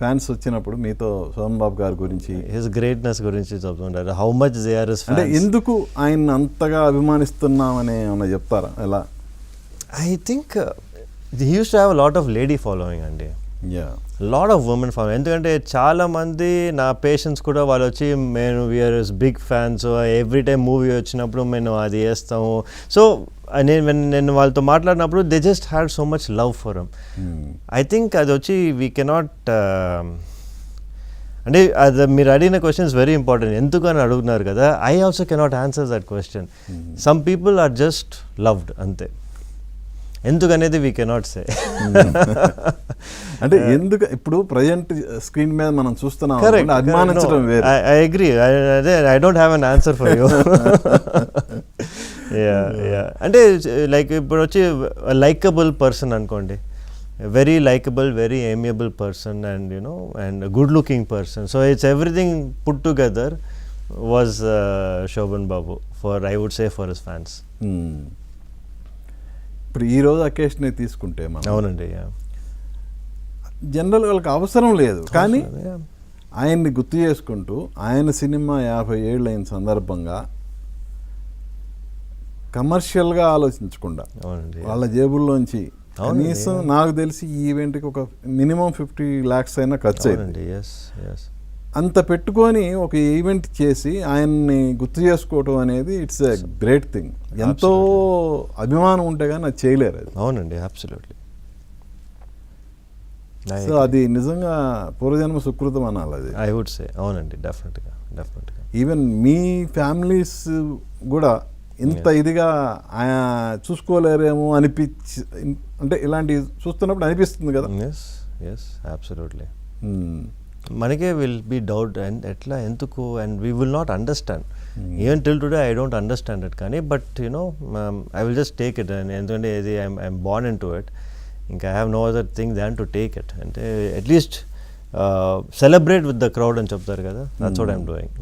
Fans వచ్చినప్పుడు మీతో సోమన్ బాబు గారి గురించి హిస్ గ్రేట్నెస్ గురించి చెప్తుంటారు. How much they are his అంటే ఫ్యాన్స్. ఎందుకు ఆయన అంతగా అభిమానిస్తున్నామని ఏమన్నా చెప్తారా? ఎలా? I think he used to have lot of lady following అండి, yeah, lot of women following. ఎందుకంటే చాలామంది నా పేషెంట్స్ కూడా వాళ్ళు వచ్చి మేము we are big fans, every time movie వచ్చినప్పుడు మేము అది చేస్తాము. సో నేను వాళ్ళతో మాట్లాడినప్పుడు they just had so much love for him. I think అది వచ్చి వీ కెనాట్ అంటే అది మీరు అడిగిన క్వశ్చన్స్ వెరీ ఇంపార్టెంట్. ఎందుకు అని అడుగుతున్నారు కదా, I also cannot answer that question. Some people are just loved అంతే. ఎందుకనేది వీ కెనాట్ సే. అంటే ఎందుకు ఇప్పుడు ప్రజెంట్ స్క్రీన్ మీద మనం చూస్తున్నాం, అభిమానించడం వేరు. I agree, I don't have an answer for you. అంటే లైక్ ఇప్పుడు వచ్చి లైకబుల్ పర్సన్ అనుకోండి, very likable, very amiable person and you know and good looking person. So it's everything put together was Shobhan Babu for, I would say, for his fans. ఇప్పుడు ఈ రోజు occasion తీసుకుంటే మనం, అవునండి, జనరల్ వాళ్ళకి అవసరం లేదు, కానీ ఆయన్ని గుర్తు చేసుకుంటూ ఆయన సినిమా 50 ఏళ్ళు అయిన సందర్భంగా కమర్షియల్గా ఆలోచించకుండా వాళ్ళ జేబుల్లోంచి కనీసం నాకు తెలిసి ఈ ఈవెంట్కి ఒక మినిమం 50 lakhs అయినా ఖర్చు అయింది. అంత పెట్టుకొని ఒక ఈవెంట్ చేసి ఆయన్ని గుర్తు చేసుకోవటం అనేది ఇట్స్ ఎ గ్రేట్ థింగ్. ఎంతో అభిమానం ఉంటే కానీ అది చేయలేరు. అది అవునండి, అబ్సల్యూట్లీ. సో అది నిజంగా పూర్వజన్మ సుకృతం అనాలి అది, ఐ వుడ్ సే. అవునండి, డెఫినెట్గా. ఈవెన్ మీ ఫ్యామిలీస్ కూడా ఇంత ఇదిగా చూసుకోలేరేమో అనిపించి, అంటే ఇలాంటివి చూస్తున్నప్పుడు అనిపిస్తుంది కదా. Yes absolutely. మనకే విల్ బీ డౌట్ అండ్ ఎట్లా ఎందుకు, and we will not understand. Even till today I don't understand it. కానీ but you know I will just take it. ఎందుకంటే ఇది I'm born into it. ఇంకా I have no other thing than to take it. అంటే at least celebrate with the crowd అని చెప్తారు కదా, that's what I'm doing.